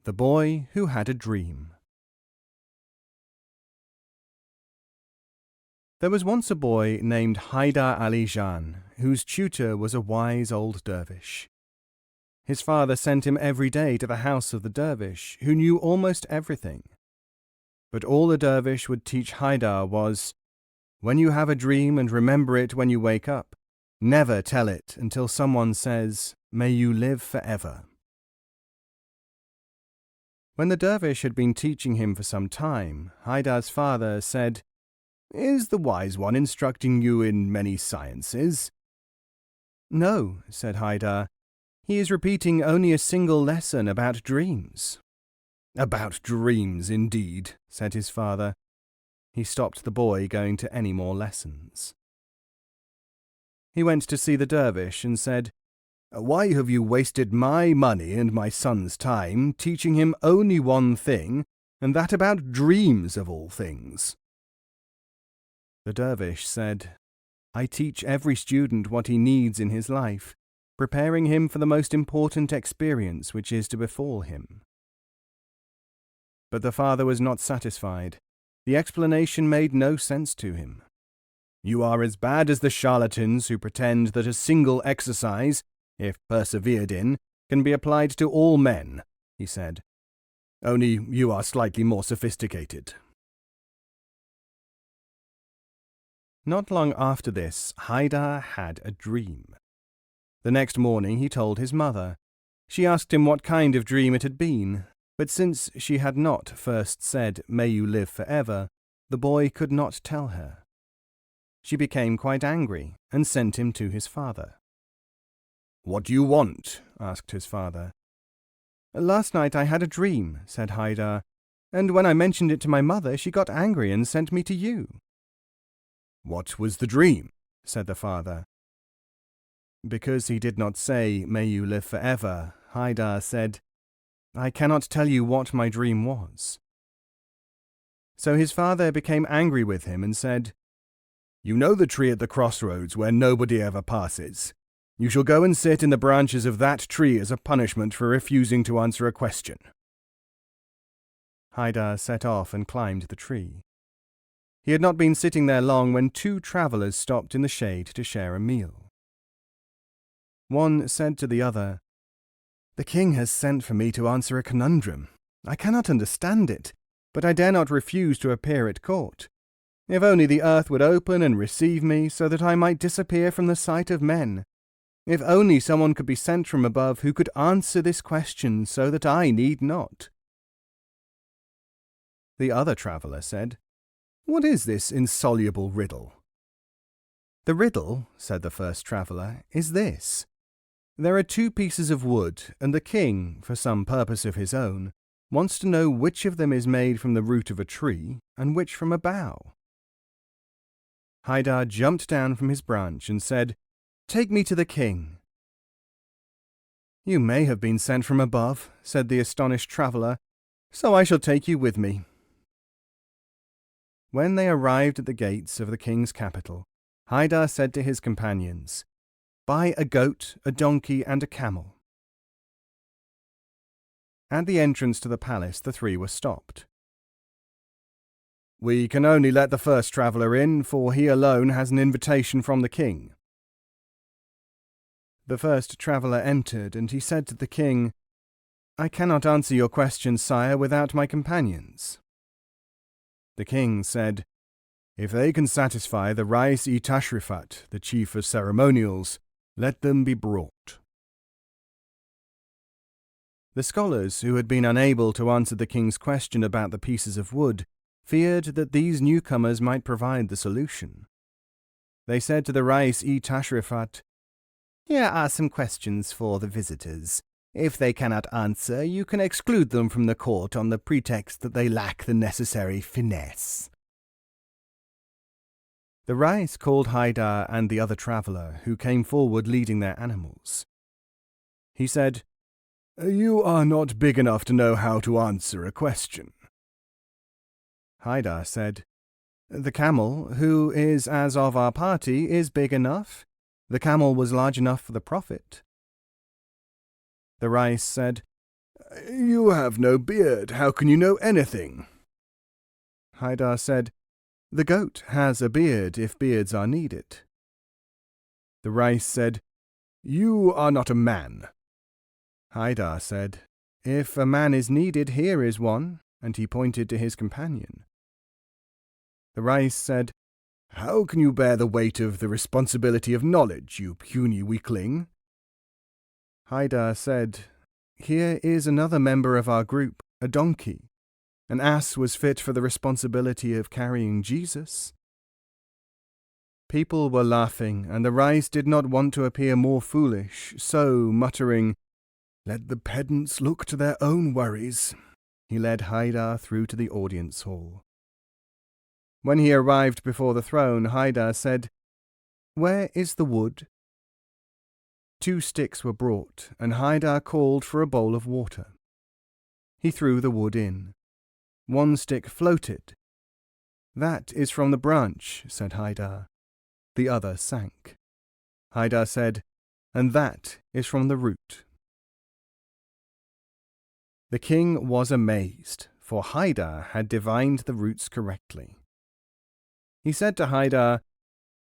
The Boy Who Had a Dream. There was once a boy named Haidar Ali Jan, whose tutor was a wise old dervish. His father sent him every day to the house of the dervish, who knew almost everything. But all the dervish would teach Haidar was, when you have a dream and remember it when you wake up, never tell it until someone says, "May you live forever." When the dervish had been teaching him for some time, Haidar's father said, "Is the wise one instructing you in many sciences?" "No," said Haidar. "He is repeating only a single lesson about dreams." "About dreams, indeed," said his father. He stopped the boy going to any more lessons. He went to see the dervish and said, "Why have you wasted my money and my son's time teaching him only one thing, and that about dreams of all things?" The dervish said, "I teach every student what he needs in his life, preparing him for the most important experience which is to befall him." But the father was not satisfied. The explanation made no sense to him. "You are as bad as the charlatans who pretend that a single exercise, if persevered in, can be applied to all men," he said. "Only you are slightly more sophisticated." Not long after this, Haidar had a dream. The next morning he told his mother. She asked him what kind of dream it had been, but since she had not first said, "May you live forever," the boy could not tell her. She became quite angry and sent him to his father. "What do you want?" asked his father. "Last night I had a dream," said Haidar, "and when I mentioned it to my mother she got angry and sent me to you." "What was the dream?" said the father. Because he did not say, "May you live forever," Haidar said, "I cannot tell you what my dream was." So his father became angry with him and said, "You know the tree at the crossroads where nobody ever passes. You shall go and sit in the branches of that tree as a punishment for refusing to answer a question." Haidar set off and climbed the tree. He had not been sitting there long when two travellers stopped in the shade to share a meal. One said to the other, "The king has sent for me to answer a conundrum. I cannot understand it, but I dare not refuse to appear at court. If only the earth would open and receive me so that I might disappear from the sight of men. If only someone could be sent from above who could answer this question so that I need not." The other traveller said, "What is this insoluble riddle?" "The riddle," said the first traveller, "is this. There are two pieces of wood, and the king, for some purpose of his own, wants to know which of them is made from the root of a tree and which from a bough." Haidar jumped down from his branch and said, "Take me to the king." "You may have been sent from above," said the astonished traveller, "so I shall take you with me." When they arrived at the gates of the king's capital, Haidar said to his companions, "Buy a goat, a donkey, and a camel." At the entrance to the palace the three were stopped. "We can only let the first traveller in, for he alone has an invitation from the king." The first traveller entered, and he said to the king, "I cannot answer your question, sire, without my companions." The king said, "If they can satisfy the Rais-e-Tashrifat, the chief of ceremonials, let them be brought." The scholars, who had been unable to answer the king's question about the pieces of wood, feared that these newcomers might provide the solution. They said to the Rais-e-Tashrifat, "Here are some questions for the visitors. If they cannot answer, you can exclude them from the court on the pretext that they lack the necessary finesse." The Rais called Haidar and the other traveller, who came forward leading their animals. He said, "You are not big enough to know how to answer a question." Haidar said, "The camel, who is as of our party, is big enough. The camel was large enough for the Prophet." The Rais said, You have no beard. How can you know anything? Haidar said, The goat has a beard if beards are needed. The rice said, You are not a man. Haidar said, If a man is needed, here is one, and he pointed to his companion. The rice said, How can you bear the weight of the responsibility of knowledge, you puny weakling? Haidar said, Here is another member of our group, a donkey. An ass was fit for the responsibility of carrying Jesus. People were laughing, and the rice did not want to appear more foolish, so, muttering, Let the pedants look to their own worries, he led Haidar through to the audience hall. When he arrived before the throne, Haidar said, Where is the wood? 2 sticks were brought, and Haidar called for a bowl of water. He threw the wood in. 1 stick floated. That is from the branch, said Haidar. The other sank. Haidar said, And that is from the root. The king was amazed, for Haidar had divined the roots correctly. He said to Haidar,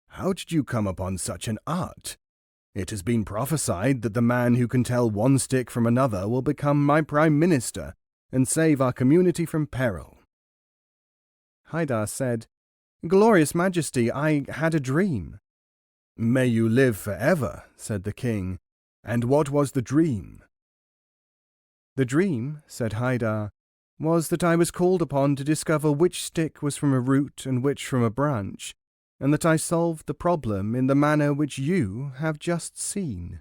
How did you come upon such an art? It has been prophesied that the man who can tell 1 stick from another will become my prime minister and save our community from peril. Haidar said, Glorious Majesty, I had a dream. May you live forever, said the king. And what was the dream? The dream, said Haidar, was that I was called upon to discover which stick was from a root and which from a branch, and that I solved the problem in the manner which you have just seen.